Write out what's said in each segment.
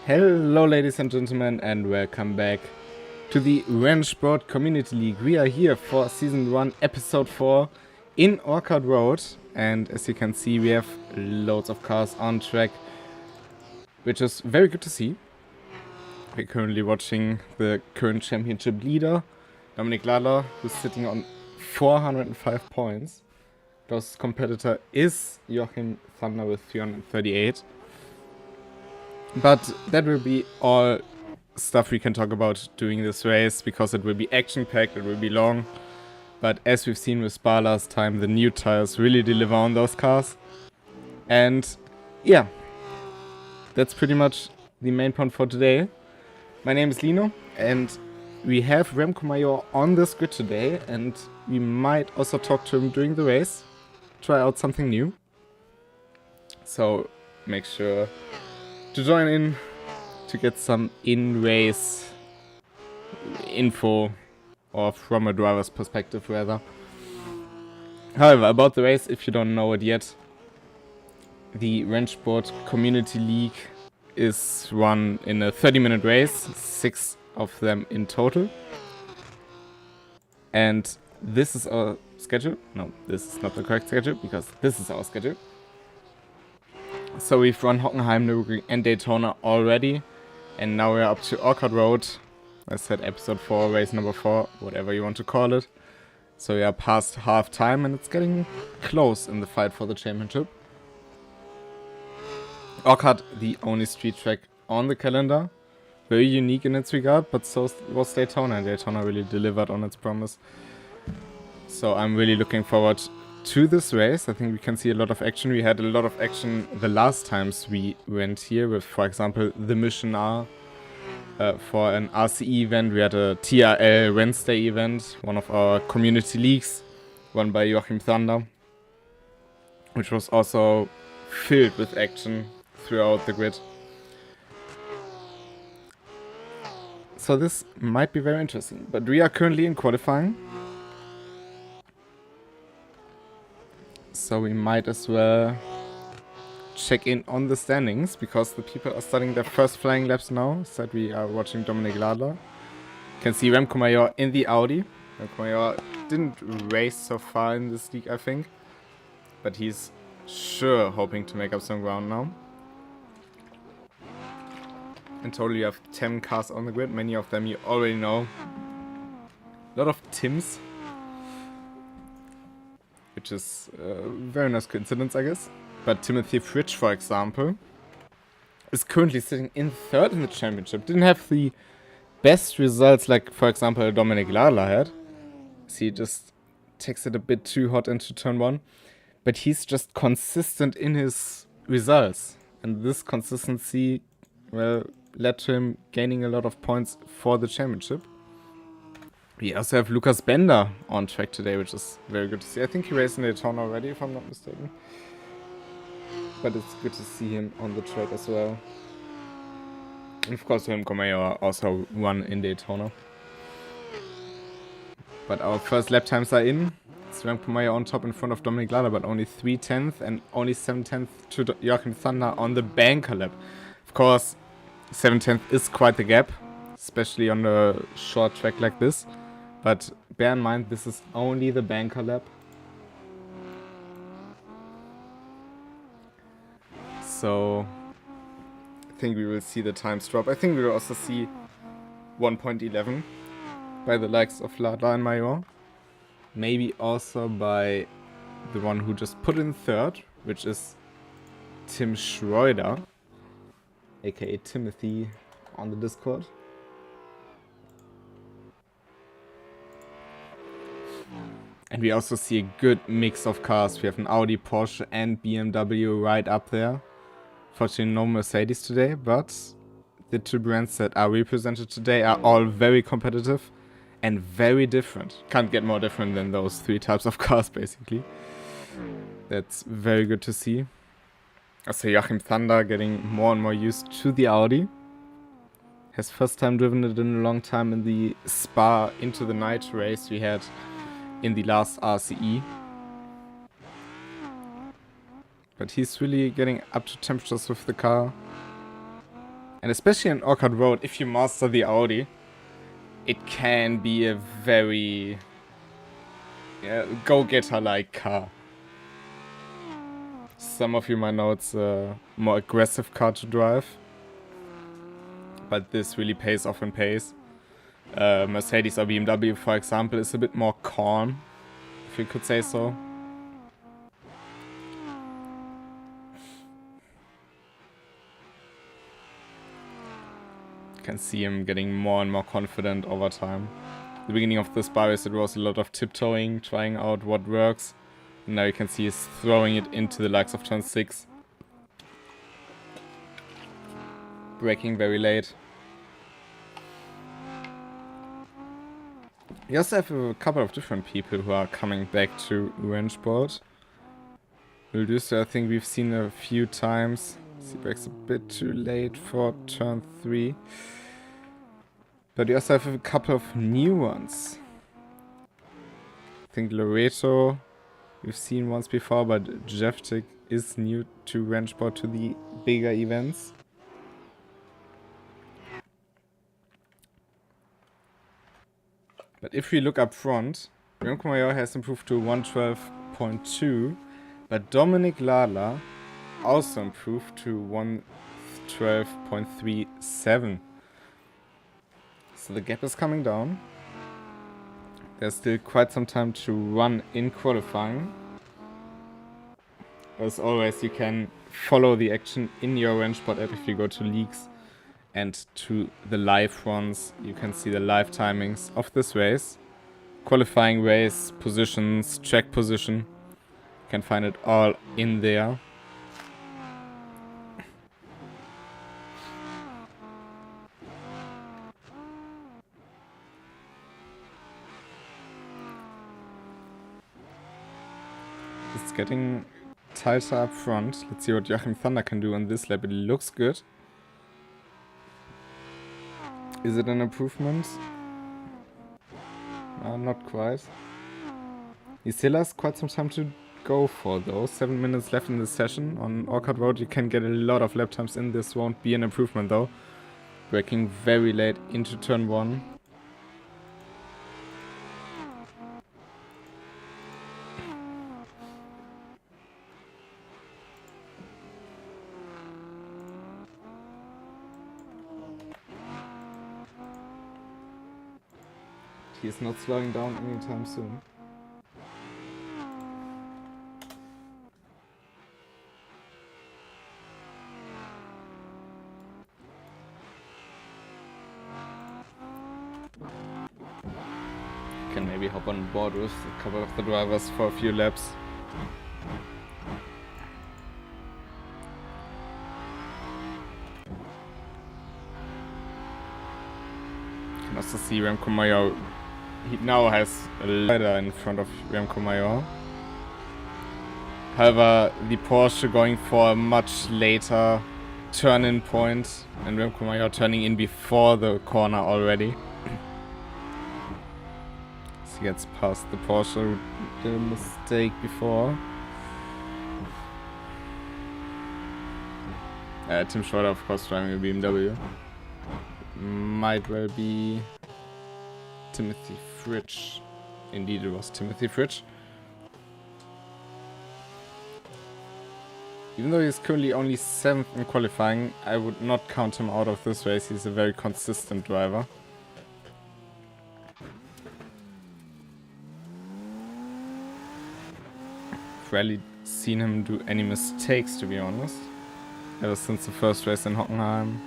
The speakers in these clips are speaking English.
Hello ladies and gentlemen, and welcome back to the RENNSPORT Community League. We are here for Season 1, Episode 4 in Orchard Road, and as you can see we have loads of cars on track, which is very good to see. We're currently watching the current championship leader, Dominik Ladler, who's sitting on 405 points. Closest competitor is Joachim Thunder with 338. But that will be all stuff we can talk about during this race, because it will be action-packed, it will be long. But as we've seen with Spa last time, the new tires really deliver on those cars. And yeah, that's pretty much the main point for today. My name is Lino, and we have Remco Major on this grid today, and we might also talk to him during the race, try out something new. So make sure to join in to get some in-race info, or from a driver's perspective rather. However, about the race, if you don't know it yet, the RENNSPORT Community League is run in a 30-minute race, 6 of them in total. And this is our schedule. No, this is not the correct schedule, because this is our schedule. So we've run Hockenheim, Nürburgring and Daytona already, and now we're up to Orchard Road. I said episode 4, race number 4, whatever you want to call it. So we are past half time, and it's getting close in the fight for the championship. Orchard, the only street track on the calendar, very unique in its regard, but so was Daytona, and Daytona really delivered on its promise. So I'm really looking forward to this race. I think we can see a lot of action. We had a lot of action the last times we went here with, for example, the Mission R. For an RCE event, we had a TRL Wednesday event, one of our community leagues, won by Joachim Thunder, which was also filled with action throughout the grid. So this might be very interesting, but we are currently in qualifying. So we might as well check in on the standings, because the people are starting their first flying laps now. So we are watching Dominik Ladler. You can see Remco Major in the Audi. Remco Major didn't race so far in this league, I think, but he's sure hoping to make up some ground now. In total you have 10 cars on the grid, many of them you already know. A lot of Tims, which is a very nice coincidence, I guess. But Timothy Fritsch, for example, is currently sitting in 3rd in the championship. Didn't have the best results like, for example, Dominik Ladler had. So he just takes it a bit too hot into turn 1. But he's just consistent in his results. And this consistency, well, led to him gaining a lot of points for the championship. We also have Lukas Bender on track today, which is very good to see. I think he raced in Daytona already, if I'm not mistaken. But it's good to see him on the track as well. And of course, Remco Major also won in Daytona. But our first lap times are in. It's Remco Major on top in front of Dominik Ladler, but only 3/10 and only 7/10 to Joachim Thunder on the banker lap. Of course, 7/10 is quite the gap, especially on a short track like this. But bear in mind, this is only the banker lap. So I think we will see the times drop. I think we will also see 1.11 by the likes of Ladler and Major. Maybe also by the one who just put in 3rd, which is Tim Schroeder, aka Timothy on the Discord. And we also see a good mix of cars. We have an Audi, Porsche and BMW right up there. Fortunately no Mercedes today, but the two brands that are represented today are all very competitive and very different. Can't get more different than those 3 types of cars, basically. That's very good to see. Also Joachim Thunder getting more and more used to the Audi. Has first time driven it in a long time in the Spa Into the Night race we had in the last RCE. But he's really getting up to temperatures with the car. And especially in Orchard Road, if you master the Audi, it can be a very go-getter-like car. Some of you might know it's a more aggressive car to drive, but this really pays off in pace. Mercedes or BMW, for example, is a bit more calm, if you could say so. You can see him getting more and more confident over time. At the beginning of this bar race, it was a lot of tiptoeing, trying out what works. And now you can see he's throwing it into the likes of turn 6. Braking very late. We also have a couple of different people who are coming back to RENNSPORT. We'll do so, I think we've seen a few times. He brakes a bit too late for turn 3. But we also have a couple of new ones. I think Loreto we've seen once before, but Jeftik is new to RENNSPORT, to the bigger events. But if we look up front, Remco Major has improved to 112.2, but Dominic Ladler also improved to 112.37. So the gap is coming down. There's still quite some time to run in qualifying. As always, you can follow the action in your RENNSPORT app if you go to leagues and to the live runs. You can see the live timings of this race. Qualifying race, positions, track position. You can find it all in there. It's getting tighter up front. Let's see what Joachim Thunder can do on this lap. It looks good. Is it an improvement? Not quite. He still has quite some time to go for though. 7 minutes left in this session. On Orchard Road you can get a lot of lap times in. This won't be an improvement though. Braking very late into turn 1. He's not slowing down anytime soon. Can maybe hop on board with a couple of the drivers for a few laps. You can also see Remco Major. He now has a ladder in front of Remco Major. However, the Porsche going for a much later turn-in point, and Remco Major turning in before the corner already. So he gets past the Porsche who did a mistake before. Tim Schroeder, of course, driving a BMW. Might well be Timothy Fritsch. Indeed, it was Timothy Fritsch. Even though he's currently only 7th in qualifying, I would not count him out of this race. He's a very consistent driver. I've rarely seen him do any mistakes, to be honest, ever since the first race in Hockenheim.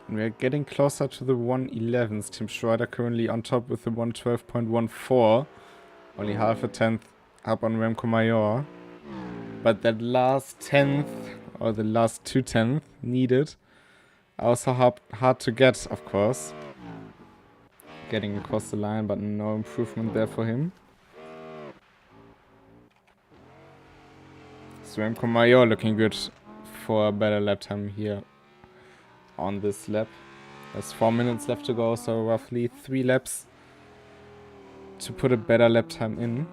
We are getting closer to the 111s. Tim Schroeder currently on top with the 112.14. Only half a tenth up on Remco Major. But that last tenth, or the last 2/10 needed, also hard to get, of course. Getting across the line, but no improvement there for him. So Remco Major looking good for a better lap time here on this lap. There's 4 minutes left to go, so roughly 3 laps to put a better lap time in.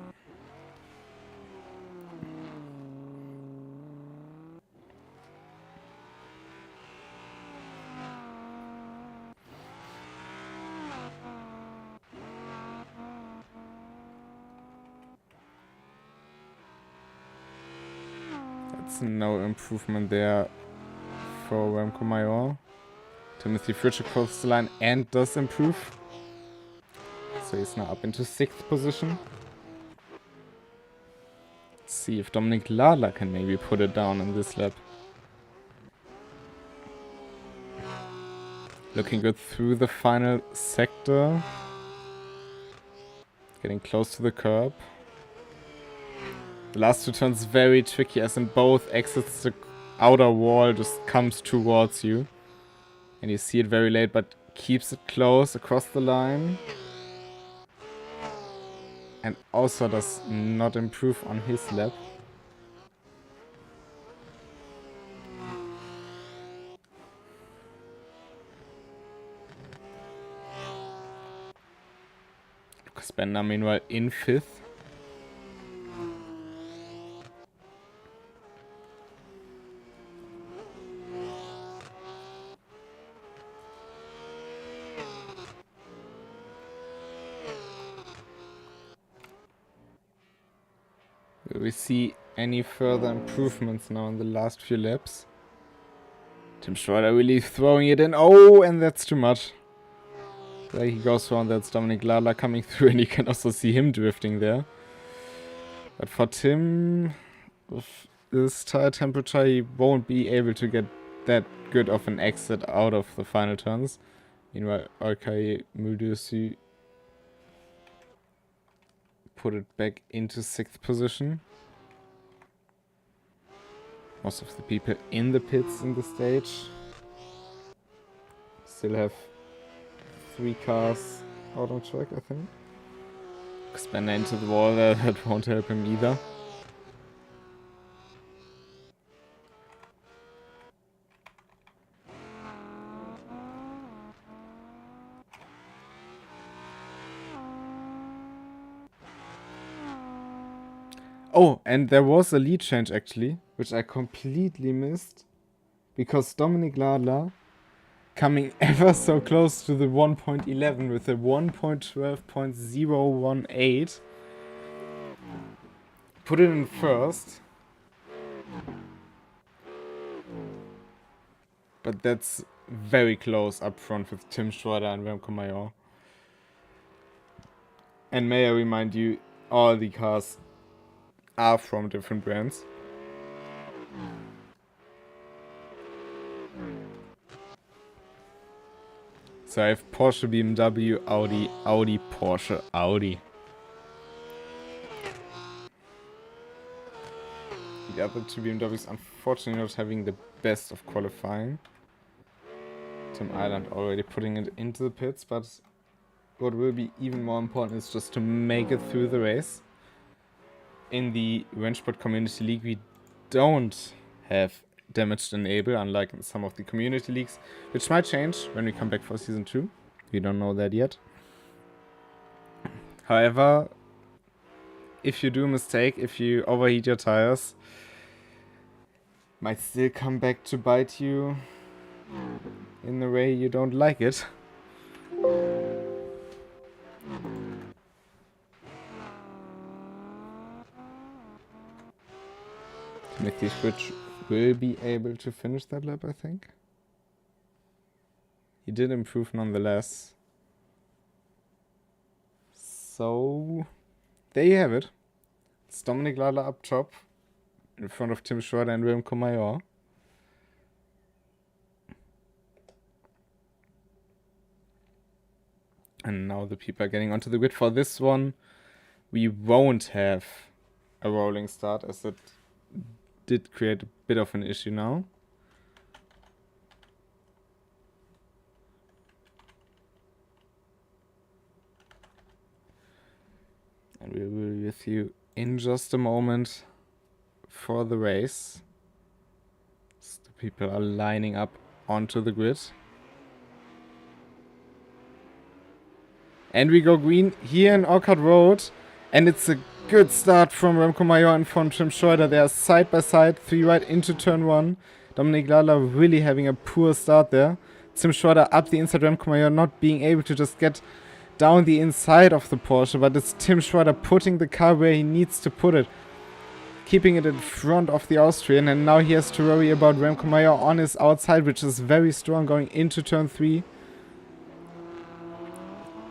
That's no improvement there for Remco Major. Timothy Fritsch across the line and does improve. So he's now up into 6th position. Let's see if Dominic Lala can maybe put it down in this lap. Looking good through the final sector. Getting close to the curb. The last 2 turns very tricky, as in both exits the outer wall just comes towards you. And you see it very late, but keeps it close across the line. And also does not improve on his lap. Lucas Bender meanwhile in 5th. Will we see any further improvements now in the last few laps? Tim Schroeder really throwing it in. Oh, and that's too much. There he goes around. That's Dominic Lala coming through, and you can also see him drifting there. But for Tim, with this tire temperature, he won't be able to get that good of an exit out of the final turns. Meanwhile, Okay Muldusi put it back into 6th position. Most of the people in the pits in the stage still have 3 cars out on track, I think. Expander into the wall there, that won't help him either. Oh, and there was a lead change actually, which I completely missed. Because Dominic Ladler coming ever so close to the 1.11 with a 1.12.018. Put it in first. But that's very close up front with Tim Schroeder and Remco Major. And may I remind you, all the cars are from different brands. So I have Porsche, BMW, Audi, Audi, Porsche, Audi. The other 2 BMWs unfortunately not having the best of qualifying. Tim Island already putting it into the pits, but what will be even more important is just to make it through the race. In the RENNSPORT Community League, we don't have damaged enable, unlike in some of the community leagues, which might change when we come back for Season 2. We don't know that yet. However, if you do a mistake, if you overheat your tires, might still come back to bite you in a way you don't like it. Timothy Fritsch will be able to finish that lap, I think. He did improve nonetheless. So, there you have it. It's Dominic Lala up top, in front of Tim Schroeder and Remco Major. And now the people are getting onto the grid. For this one, we won't have a rolling start, as it did create a bit of an issue now. And we will be with you in just a moment for the race. So the people are lining up onto the grid. And we go green here in Orchard Road. And it's a good start from Remco Major and from Tim Schroeder. They are side by side, 3 right into turn 1. Dominik Lala really having a poor start there. Tim Schroeder up the inside, Remco Major not being able to just get down the inside of the Porsche, but it's Tim Schroeder putting the car where he needs to put it, keeping it in front of the Austrian, and now he has to worry about Remco Major on his outside, which is very strong going into turn 3.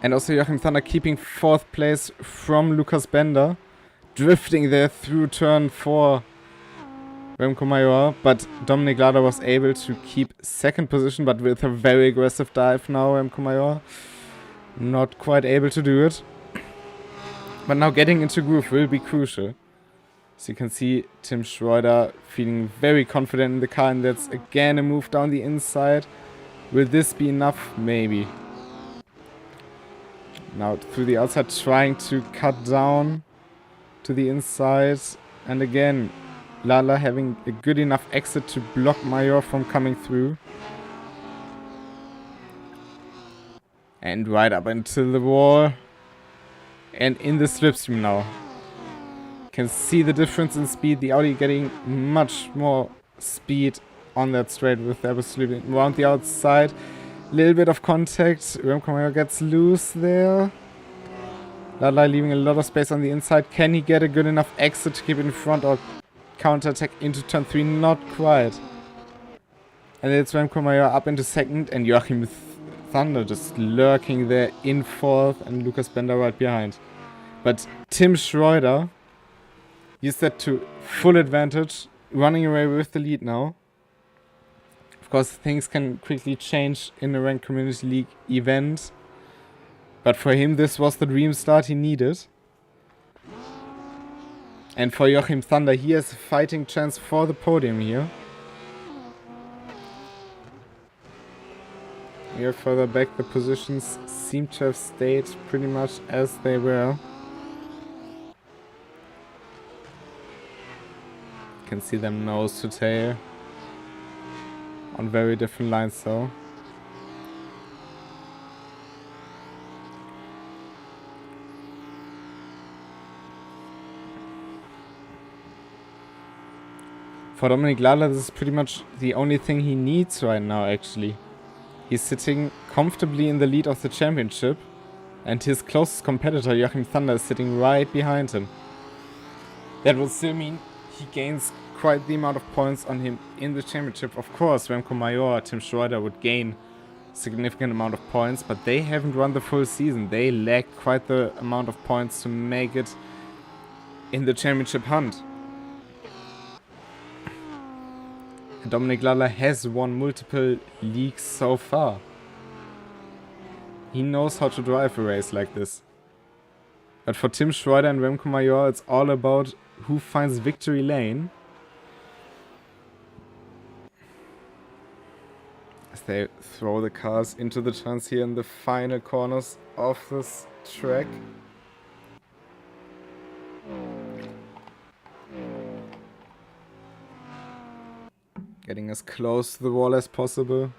And also Joachim Thunder keeping 4th place from Lukas Bender, drifting there through turn 4. Remco Major, but Dominik Lada was able to keep 2nd position, but with a very aggressive dive now, Remco Major not quite able to do it. But now getting into groove will be crucial. So you can see Tim Schroeder feeling very confident in the car, and that's again a move down the inside. Will this be enough? Maybe. Now through the outside, trying to cut down to the inside, and again Lala having a good enough exit to block Major from coming through. And right up into the wall. And in the slipstream now. Can see the difference in speed. The Audi getting much more speed on that straight with the absolute around the outside. Little bit of contact. Remco Major gets loose there. Lala leaving a lot of space on the inside. Can he get a good enough exit to keep it in front, or counter-attack into turn 3? Not quite. And it's Remco Major up into 2nd, and Joachim Thunder just lurking there in 4th, and Lukas Bender right behind. But Tim Schroeder used that to full advantage, running away with the lead now. Of course, things can quickly change in a Ranked Community League event, but for him this was the dream start he needed. And for Joachim Thunder, he has a fighting chance for the podium here. Here further back, the positions seem to have stayed pretty much as they were. You can see them nose to tail on very different lines though. For Dominik Lala, this is pretty much the only thing he needs right now, actually. He's sitting comfortably in the lead of the championship, and his closest competitor, Joachim Thunder, is sitting right behind him. That will still mean he gains quite the amount of points on him in the championship. Of course, Remco Major, Tim Schroeder would gain significant amount of points, but they haven't run the full season. They lack quite the amount of points to make it in the championship hunt. Dominik Lala has won multiple leagues so far. He knows how to drive a race like this. But for Tim Schroeder and Remco Major, it's all about who finds victory lane. As they throw the cars into the turns here in the final corners of this track. Getting as close to the wall as possible.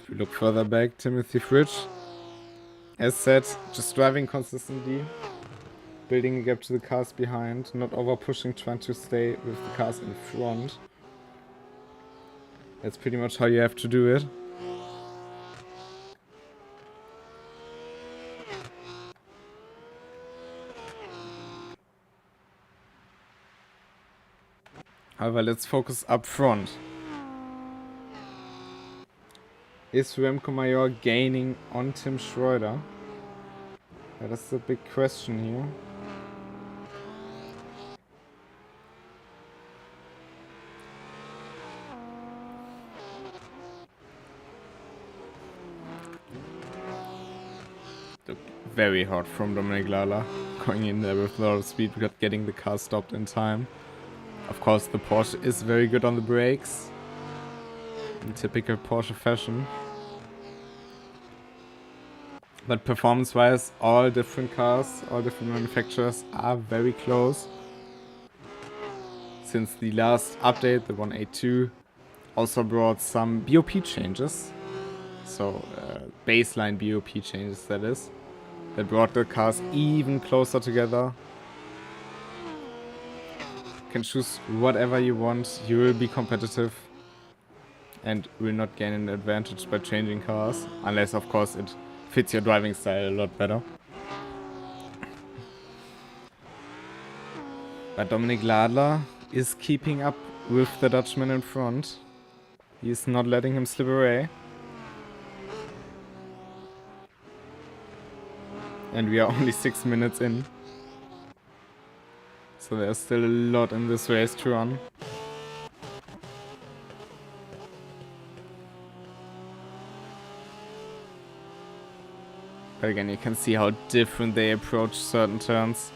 If we look further back, Timothy Fridge, as said, just driving consistently, building a gap to the cars behind, not over pushing, trying to stay with the cars in front. That's pretty much how you have to do it. However, let's focus up front. Is Remco Major gaining on Tim Schroeder? That's the big question here. Look very hard from Dominik Lala, going in there with a lot of speed without getting the car stopped in time. Of course, the Porsche is very good on the brakes, in typical Porsche fashion. But performance-wise, all different cars, all different manufacturers are very close. Since the last update, the 182, also brought some BOP changes. So, baseline BOP changes, that is. That brought the cars even closer together. You can choose whatever you want, you will be competitive. And will not gain an advantage by changing cars. Unless, of course, it fits your driving style a lot better. But Dominic Ladler is keeping up with the Dutchman in front. He's not letting him slip away. And we are only 6 minutes in. So there's still a lot in this race to run. But again, you can see how different they approach certain turns.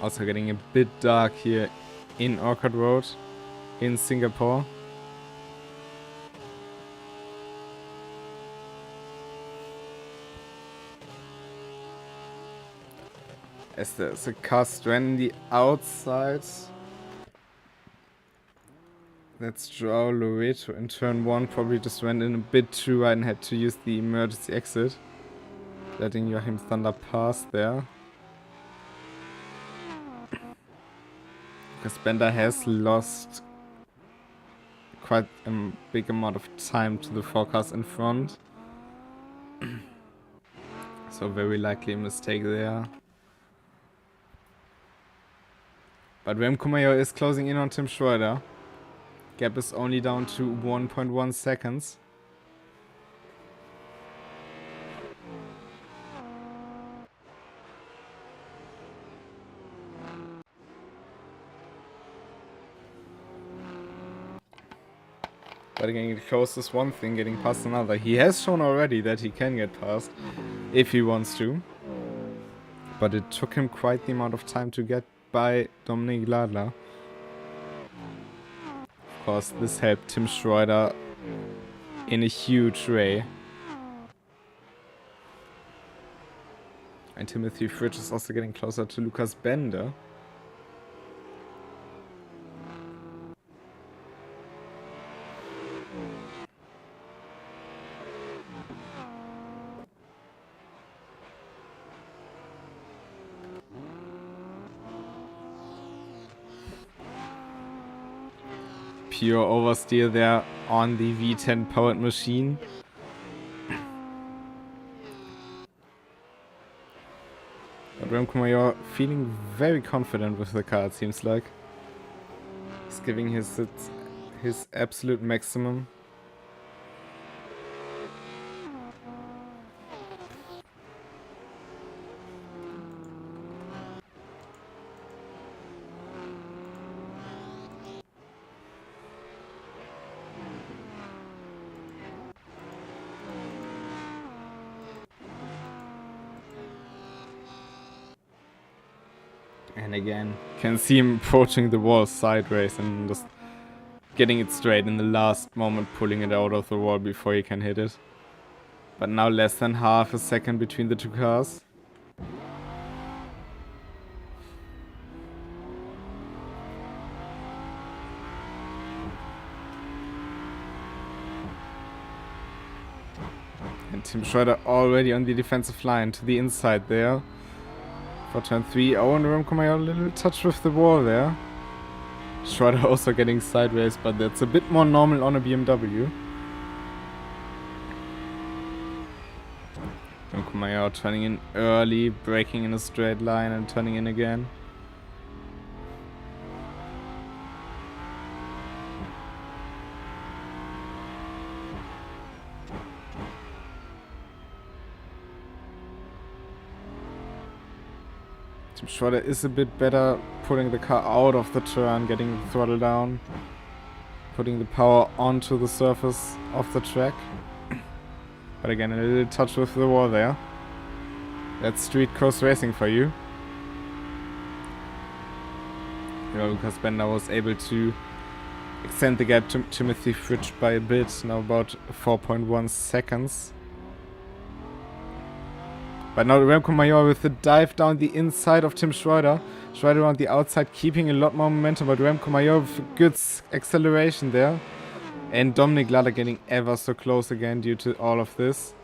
Also getting a bit dark here in Orchard Road in Singapore. As there's a car stranding the outside. That's Joao Loreto in turn 1. Probably just went in a bit too wide and had to use the emergency exit. Letting Joachim Thunder pass there. Because Bender has lost quite a big amount of time to the four cars in front. So very likely a mistake there. But Remco Major is closing in on Tim Schroeder. Gap is only down to 1.1 seconds. But again, getting close is one thing, getting past another. He has shown already that he can get past if he wants to. But it took him quite the amount of time to get by Dominic Ladler. Of course, this helped Tim Schroeder in a huge way. And Timothy Fridge is also getting closer to Lukas Bender. Pure oversteer there on the V10 powered machine. But Remco Major feeling very confident with the car, it seems like. He's giving his absolute maximum. And again, can see him approaching the wall sideways and just getting it straight in the last moment, pulling it out of the wall before he can hit it. But now less than half a second between the two cars. And Tim Schroeder already on the defensive line to the inside there. For turn 3, oh, and Remco Major a little touch with the wall there. Schroeder also getting sideways, but that's a bit more normal on a BMW. Remco Major turning in early, braking in a straight line and turning in again. Tim Schroeder is a bit better pulling the car out of the turn, getting the throttle down, putting the power onto the surface of the track. But again, a little touch with the wall there. That's street course racing for you. You know, Lukas Bender was able to extend the gap to Timothy Fridge by a bit, now about 4.1 seconds. But now Remco Major with the dive down the inside of Tim Schroeder. Schroeder on the outside, keeping a lot more momentum, but Remco Major with good acceleration there. And Dominic Lada getting ever so close again due to all of this.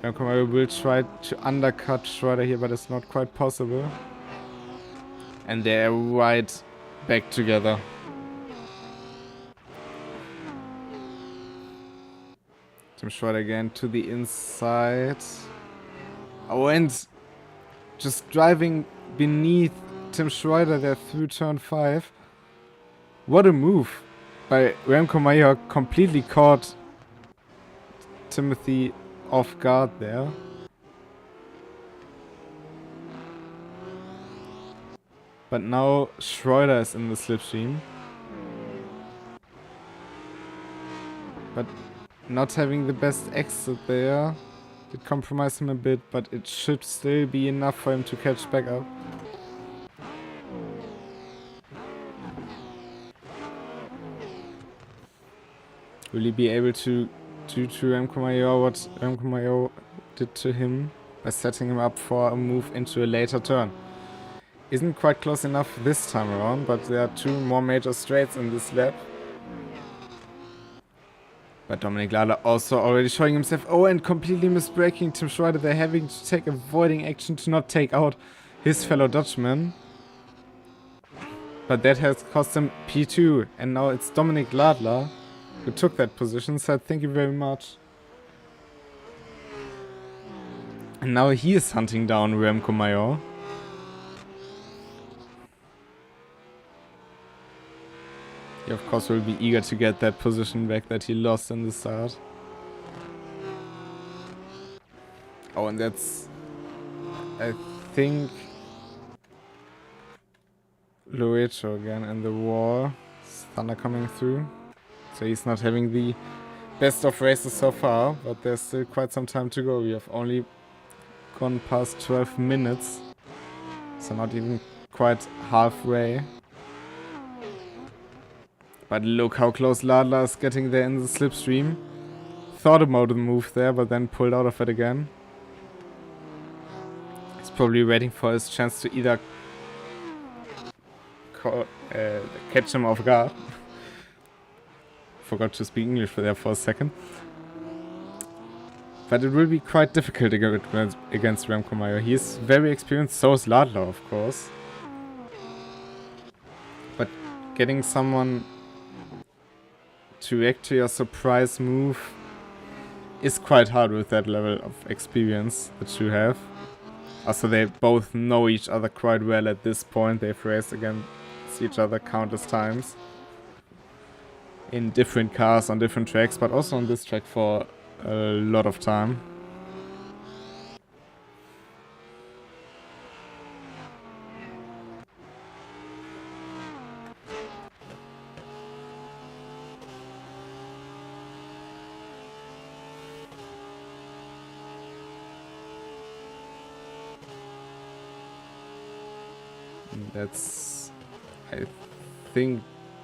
Remco Major will try to undercut Schroeder here, but it's not quite possible. And they're right back together. Tim Schroeder again to the inside. Oh, and just driving beneath Tim Schroeder there through turn 5. What a move by Remco Major. Completely caught Timothy off guard there. But now Schroeder is in the slipstream. But not having the best exit there. Did compromise him a bit, but it should still be enough for him to catch back up. Will he be able to do to Remco Major what Remco Major did to him by setting him up for a move into a later turn? Isn't quite close enough this time around, but there are 2 more major straights in this lap. But Dominic Lada also already showing himself. Oh, and completely misbraking Tim Schroeder. They're having to take avoiding action to not take out his fellow Dutchman. But that has cost him P2. And now it's Dominic Ladler who took that position. So thank you very much. And now he is hunting down Remco Major. He of course will be eager to get that position back that he lost in the start. Oh, and that's, I think, Loecho again in the wall. Thunder coming through. So he's not having the best of races so far, but there's still quite some time to go. We have only gone past 12 minutes. So not even quite halfway. But look how close Ladler is getting there in the slipstream. Thought about the move there, but then pulled out of it again. He's probably waiting for his chance to either catch him off guard. Forgot to speak English there for a second. But it will be quite difficult against Remco Major. He is very experienced, so is Ladler, of course. But getting someone to react to your surprise move is quite hard with that level of experience that you have. Also, they both know each other quite well at this point. They've raced against each other countless times in different cars on different tracks, but also on this track for a lot of time. That's, I think,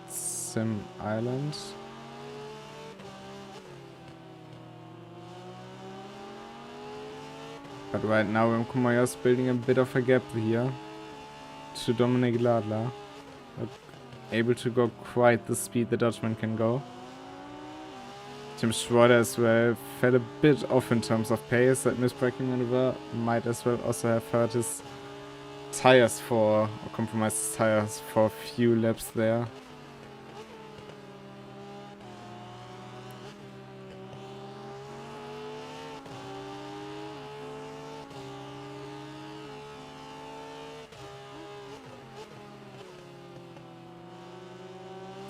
Sim Island. But right now Remco Major is building a bit of a gap here to Dominic Ladler. Not able to go quite the speed the Dutchman can go. Tim Schroeder as well fell a bit off in terms of pace. That misbraking maneuver might as well also have hurt his tires or compromised his tires for a few laps there.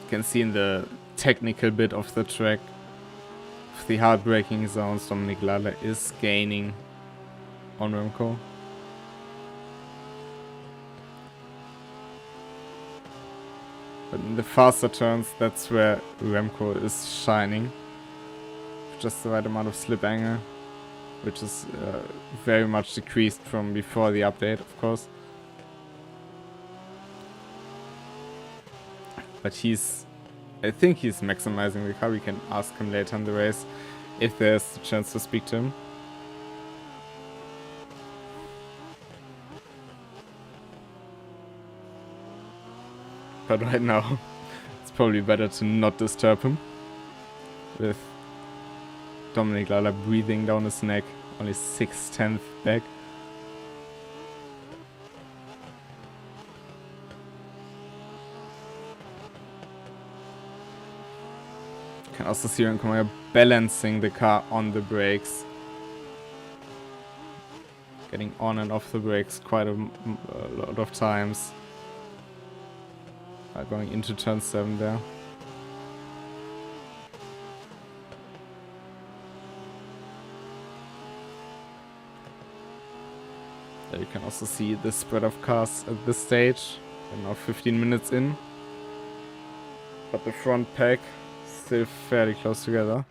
You can see in the technical bit of the track, the hard braking zones, Dominic Ladler is gaining on Remco. But in the faster turns, that's where Remco is shining. Just the right amount of slip angle, which is very much decreased from before the update, of course. But he's I think he's maximizing the car. We can ask him later in the race if there's a chance to speak to him. But right now, it's probably better to not disturb him. With Dominic Lala breathing down his neck, only 6/10 back. You can also see Renkomayo balancing the car on the brakes. Getting on and off the brakes quite a lot of times. Going into turn 7 there. There you can also see the spread of cars at this stage. We're now 15 minutes in. But the front pack still fairly close together.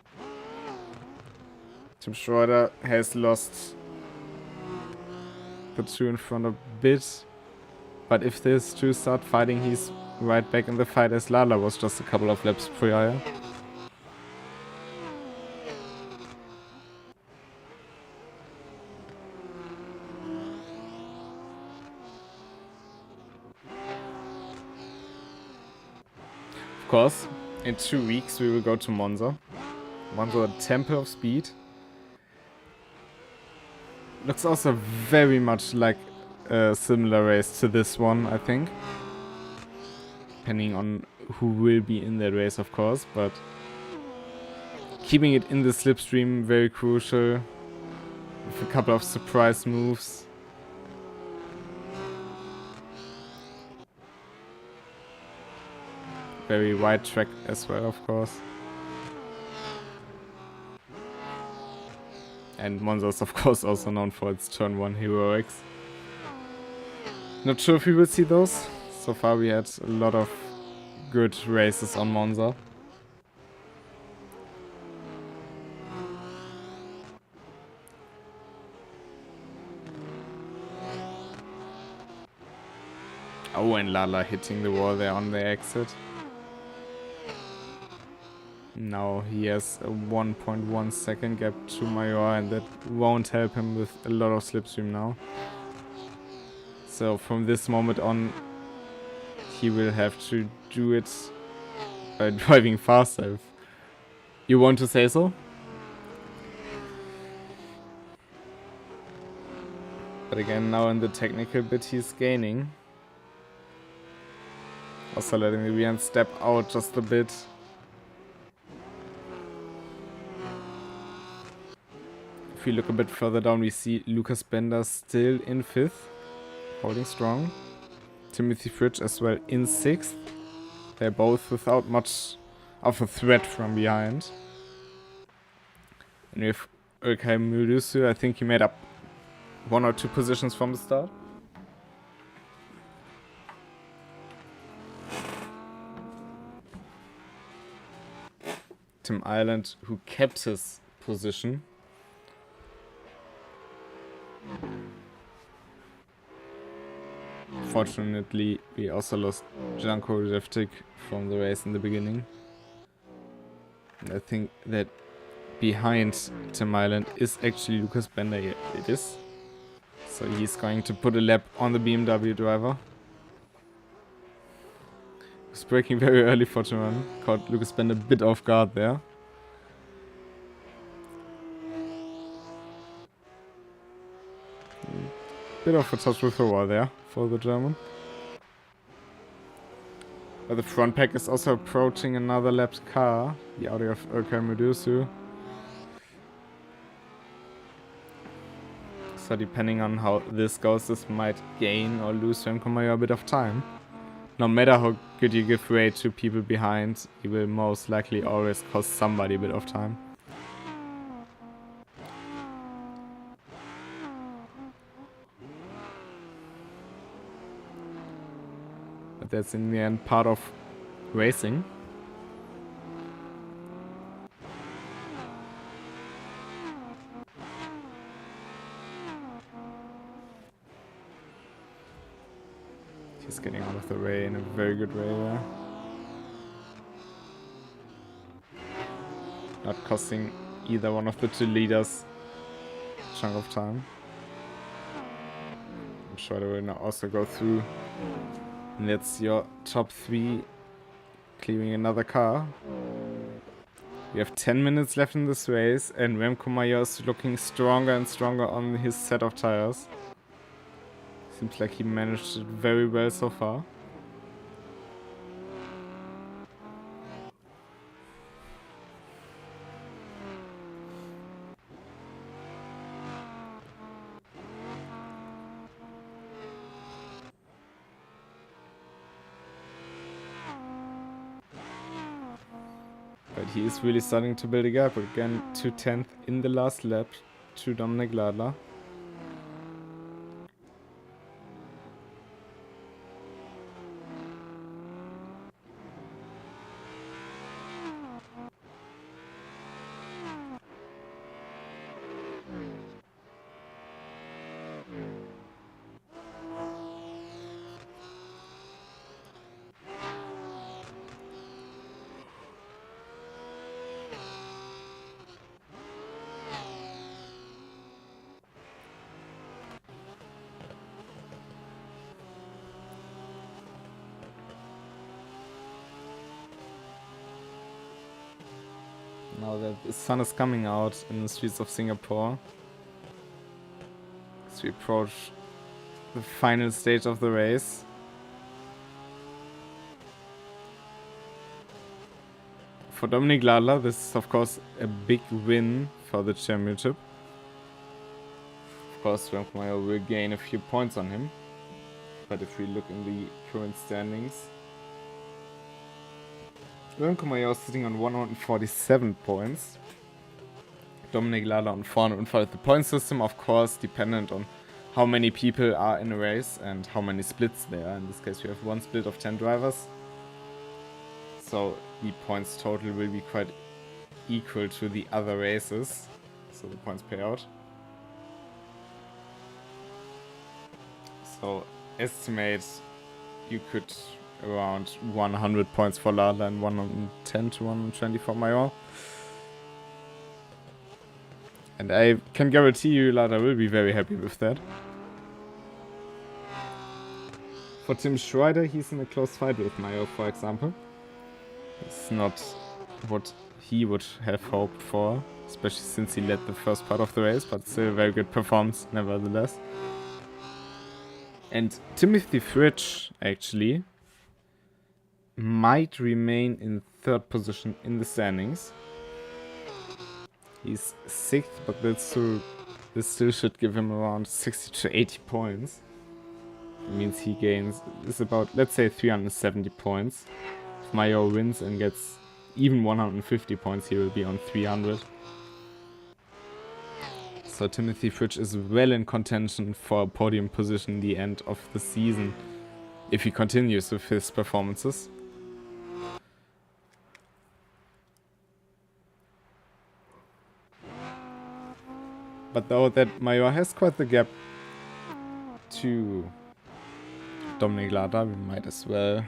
Tim Schroeder has lost the two in front a bit. But if these two start fighting, he's right back in the fight as Lala was just a couple of laps prior. Of course, in 2 weeks we will go to Monza. Monza, Temple of Speed. Looks also very much like a similar race to this one, I think. Depending on who will be in that race, of course, but keeping it in the slipstream, very crucial. With a couple of surprise moves. Very wide track as well, of course. And Monza is, of course, also known for its turn 1 heroics. Not sure if we will see those. So far we had a lot of good races on Monza. Oh, and Lala hitting the wall there on the exit. Now he has a 1.1 second gap to Major, and that won't help him with a lot of slipstream now. So from this moment on, he will have to do it by driving faster, if you want to say so. But again, now in the technical bit he's gaining. Also letting the rear end step out just a bit. If we look a bit further down, we see Lucas Bender still in 5th, holding strong. Timothy Fridge as well in 6th. They're both without much of a threat from behind. And with Ilkay Murusu, I think he made up 1 or 2 positions from the start. Tim Ireland, who kept his position. Fortunately, we also lost Janko Revtik from the race in the beginning. And I think that behind Tim Ireland is actually Lucas Bender. Yeah, it is. So he's going to put a lap on the BMW driver. He's braking very early for turn. Caught Lucas Bender a bit off guard there. Bit of a touch with the wall there for the German. But the front pack is also approaching another lapped car. The Audi of Ilkay Murusu. So depending on how this goes, this might gain or lose Renkomayo a bit of time. No matter how good you give way to people behind, you will most likely always cost somebody a bit of time. But that's in the end part of racing. He's getting out of the way in a very good way there. not costing either one of the two leaders a chunk of time. I'm sure they will now also go through. And that's your top 3 clearing another car. We have 10 minutes left in this race, and Remco Major is looking stronger and stronger on his set of tires. Seems like he managed it very well so far. But he is really starting to build a gap again to 10th in the last lap to Dominik Ladler. Now that the sun is coming out in the streets of Singapore, as we approach the final stage of the race. For Dominik Ladler, this is of course a big win for the championship. Of course, Remco Major will gain a few points on him, but if we look in the current standings, Remco Major is sitting on 147 points. Dominik Ladler on 405. The point system, of course, dependent on how many people are in a race and how many splits there are. In this case, we have one split of 10 drivers. So the points total will be quite equal to the other races. So the points pay out. So estimate you could around 100 points for Ladler and 110 to 120 for Major. And I can guarantee you Ladler will be very happy with that. For Tim Schreider, he's in a close fight with Major, for example. It's not what he would have hoped for, especially since he led the first part of the race, but still a very good performance nevertheless. And Timothy Fritsch, actually, might remain in 3rd position in the standings. He's 6th, but this still should give him around 60 to 80 points. It means he gains, is about, let's say, 370 points. If Major wins and gets even 150 points, he will be on 300. So Timothy Fritsch is well in contention for a podium position the end of the season, if he continues with his performances. But though that Major has quite the gap to Dominik Ladler, we might as well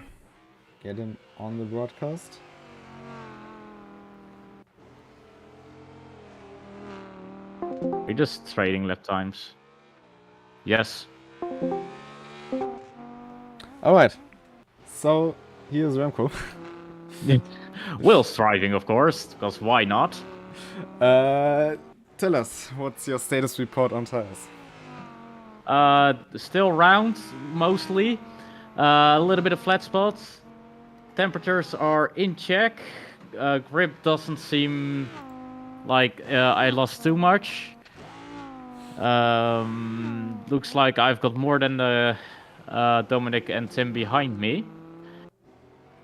get him on the broadcast. We're just trading lap times. Yes. Alright. So, here's Remco. Will's driving, of course, because why not? Tell us, what's your status report on tires? Still round, mostly. A little bit of flat spots. Temperatures are in check. Grip doesn't seem like I lost too much. Looks like I've got more than the Dominic and Tim behind me.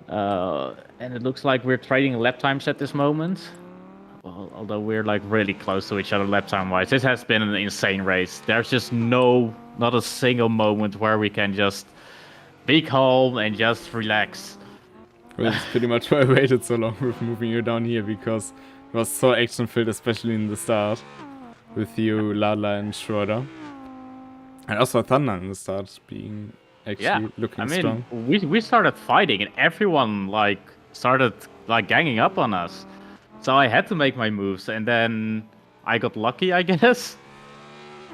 And it looks like we're trading lap times at this moment. Well, although we're like really close to each other lap time wise. This has been an insane race. There's just not a single moment where we can just be calm and just relax. Well, that's pretty much why I waited so long with moving you down here, because it was so action filled, especially in the start, with you, Ladler and Schroeder. And also Thunder in the start being actually looking strong. We started fighting and everyone like started like ganging up on us. So I had to make my moves, and then I got lucky, I guess.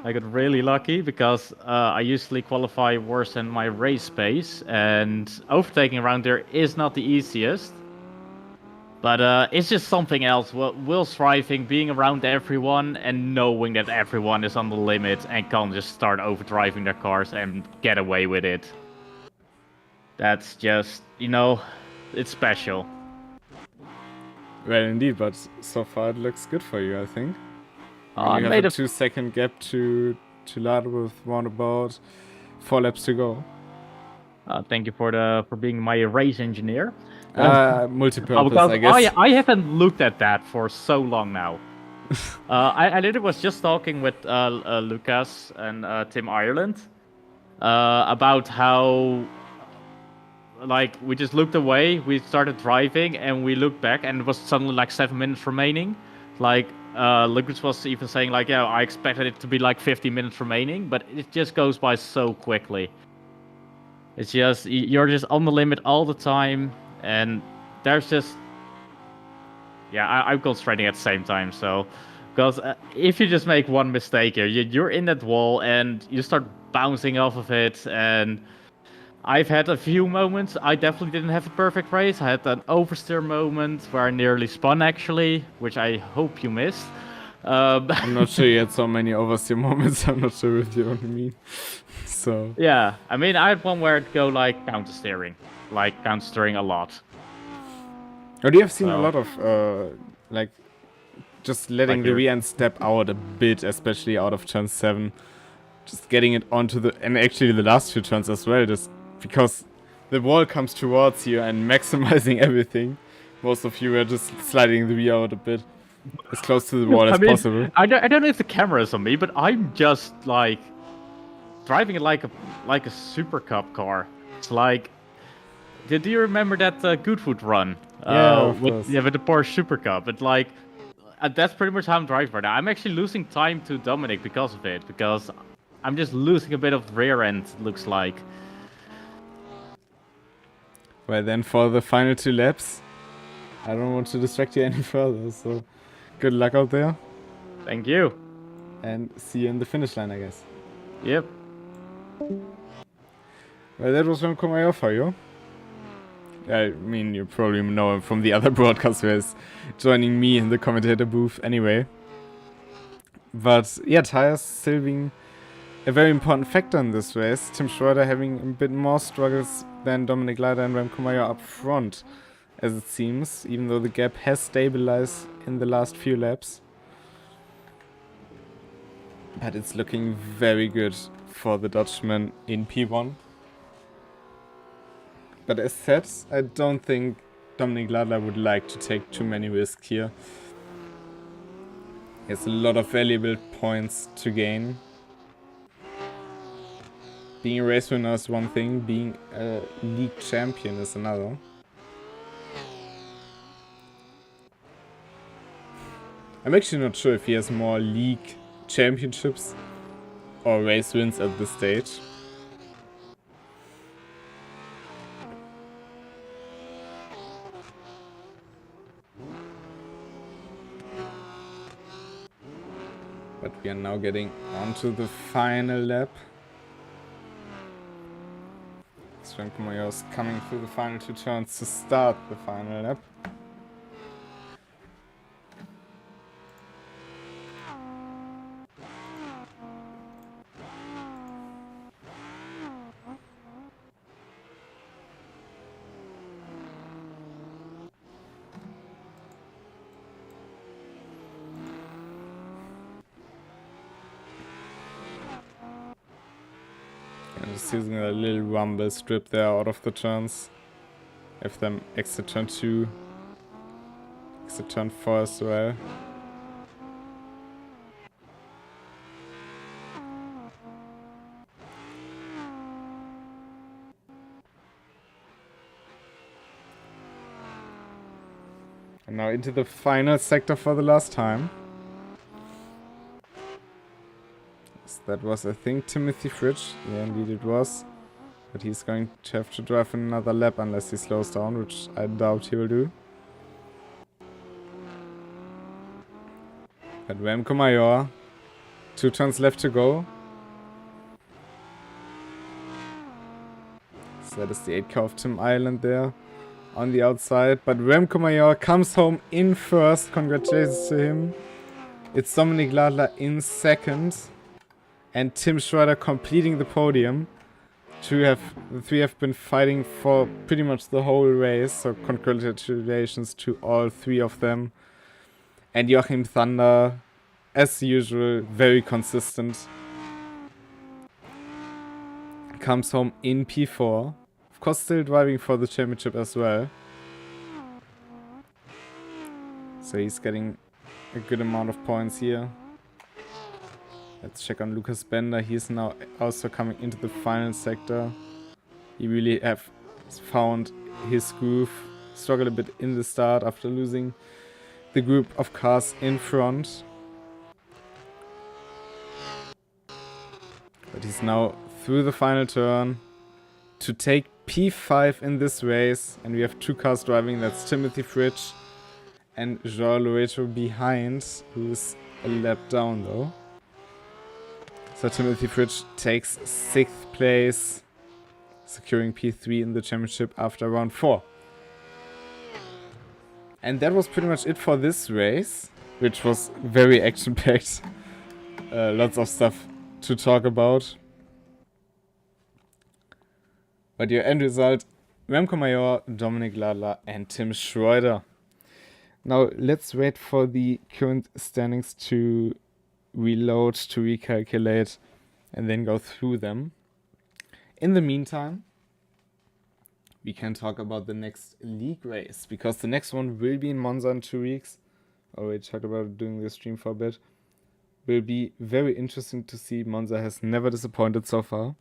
I got really lucky because I usually qualify worse than my race pace, and overtaking around there is not the easiest. But it's just something else. Will striving, being around everyone, and knowing that everyone is on the limit and can't just start overdriving their cars and get away with it. That's just, it's special. Well, indeed, but so far it looks good for you, I think. I You have made a 2-second gap to Lad with round about 4 laps to go. Thank you for being my race engineer. Multi-purpose, I guess. I haven't looked at that for so long now. I literally was just talking with Lucas and Tim Ireland about how, like, we just looked away, we started driving, and we looked back, and it was suddenly like 7 minutes remaining. Like, Lucas was even saying, like, yeah, I expected it to be like 50 minutes remaining, but it just goes by so quickly. It's just, you're just on the limit all the time, and there's just... Yeah, I'm concentrating at the same time, so... Because if you just make one mistake here, you're in that wall, and you start bouncing off of it, and... I've had a few moments. I definitely didn't have a perfect race. I had an oversteer moment where I nearly spun, actually, which I hope you missed. I'm not sure you had so many oversteer moments. I'm not sure if you know what I mean. So... Yeah, I mean, I had one where it go like counter-steering. Like, counter-steering a lot. Oh, you have seen a lot of, like, just letting the rear end step out a bit, especially out of turn 7. Just getting it onto the... And actually the last few turns as well, just because the wall comes towards you and maximizing everything. Most of you are just sliding the rear out a bit. As close to the wall as possible. I don't know if the camera is on me, but I'm just, like... driving it like a Super Cup car. It's like... Do you remember that Goodwood run? Yeah, of course. With the Porsche Super Cup. It's like... that's pretty much how I'm driving right now. I'm actually losing time to Dominic because of it. Because I'm just losing a bit of rear end, looks like. Well then, for the final 2 laps, I don't want to distract you any further, so good luck out there. Thank you. And see you in the finish line, I guess. Yep. Well, that was Remco for you. I mean, you probably know him from the other broadcast who is joining me in the commentator booth anyway. But yeah, tires still being a very important factor in this race. Tim Schroeder having a bit more struggles than Dominic Leiter and Remco Mayer up front, as it seems, even though the gap has stabilized in the last few laps. But it's looking very good for the Dutchman in P1. But as said, I don't think Dominic Ladler would like to take too many risks here. He has a lot of valuable points to gain. Being a race winner is one thing, being a league champion is another. I'm actually not sure if he has more league championships or race wins at this stage. But we are now getting onto the final lap. Remco Mayer is coming through the final 2 turns to start the final lap. Just using a little rumble strip there out of the turns. Have them exit turn 2, exit turn 4 as well. And now into the final sector for the last time. That was, I think, Timothy Fridge. Yeah, indeed it was. But he's going to have to drive another lap unless he slows down, which I doubt he will do. But Remco Major, 2 turns left to go. So that is the 8k of Tim Island there on the outside. But Remco Major comes home in first. Congratulations to him. It's Dominik Ladler in second. And Tim Schroeder completing the podium. The three have been fighting for pretty much the whole race. So congratulations to all 3 of them. And Joachim Thunder, as usual, very consistent. Comes home in P4. Of course, still driving for the championship as well. So he's getting a good amount of points here. Let's check on Lucas Bender. He's now also coming into the final sector. He really have found his groove. Struggled a bit in the start after losing the group of cars in front. But he's now through the final turn to take P5 in this race. And we have 2 cars driving. That's Timothy Fritsch and Joao Loreto behind, who's a lap down though. So Timothy Fritsch takes 6th place, securing P3 in the championship after round 4. And that was pretty much it for this race, which was very action-packed. Lots of stuff to talk about. But your end result, Remco Major, Dominik Ladler and Tim Schroeder. Now let's wait for the current standings to reload, to recalculate, and then go through them. In the meantime, we can talk about the next league race, because the next one will be in Monza in 2 weeks. Already talked about doing the stream for a bit. Will be very interesting to see. Monza has never disappointed so far.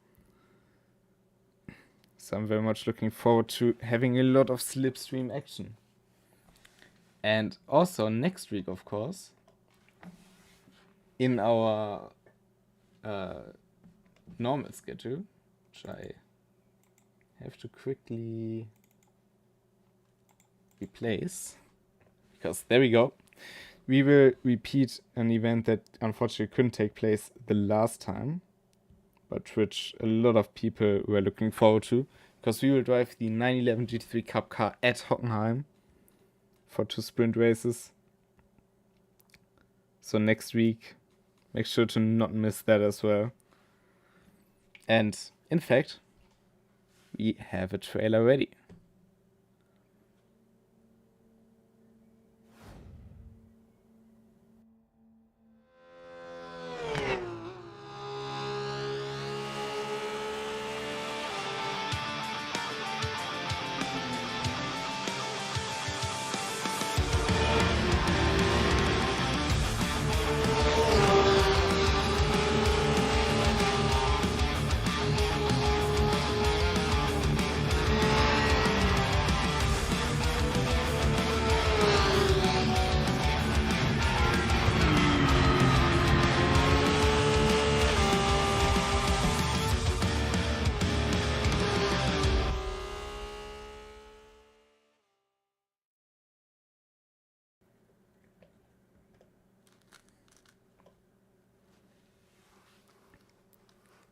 So I'm very much looking forward to having a lot of slipstream action. And also next week, of course, in our normal schedule, which I have to quickly replace, because there we go. We will repeat an event that unfortunately couldn't take place the last time, but which a lot of people were looking forward to, because we will drive the 911 GT3 Cup car at Hockenheim for 2 sprint races. So next week, make sure to not miss that as well. And in fact, we have a trailer ready.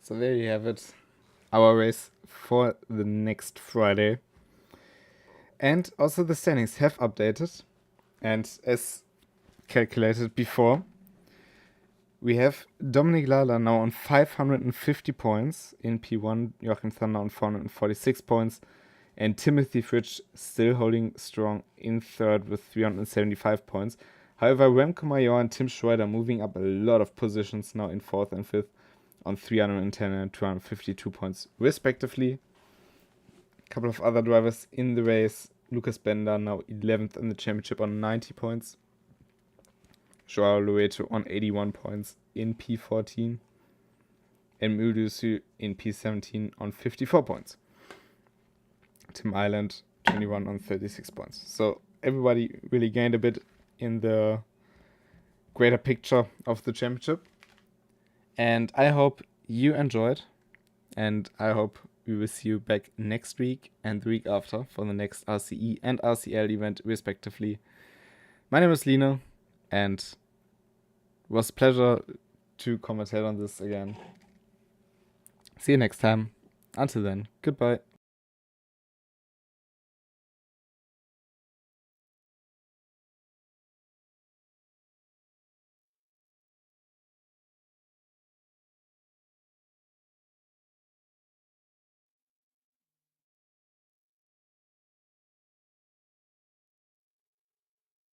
So there you have it, our race for the next Friday. And also the standings have updated, and as calculated before, we have Dominik Ladler now on 550 points in P1, Joachim Thunder on 446 points, and Timothy Fritsch still holding strong in third with 375 points. However, Remco Major and Tim Schroeder moving up a lot of positions now in 4th and 5th on 310 and 252 points respectively. A couple of other drivers in the race. Lucas Bender now 11th in the championship on 90 points. Joao Loreto on 81 points in P14. And Muldusu in P17 on 54 points. Tim Island 21 on 36 points. So everybody really gained a bit in the greater picture of the championship. And I hope you enjoyed. And I hope we will see you back next week and the week after for the next RCE and RCL event respectively. My name is Lino, and It was a pleasure to commentate on this again. See you next time. Until then, goodbye.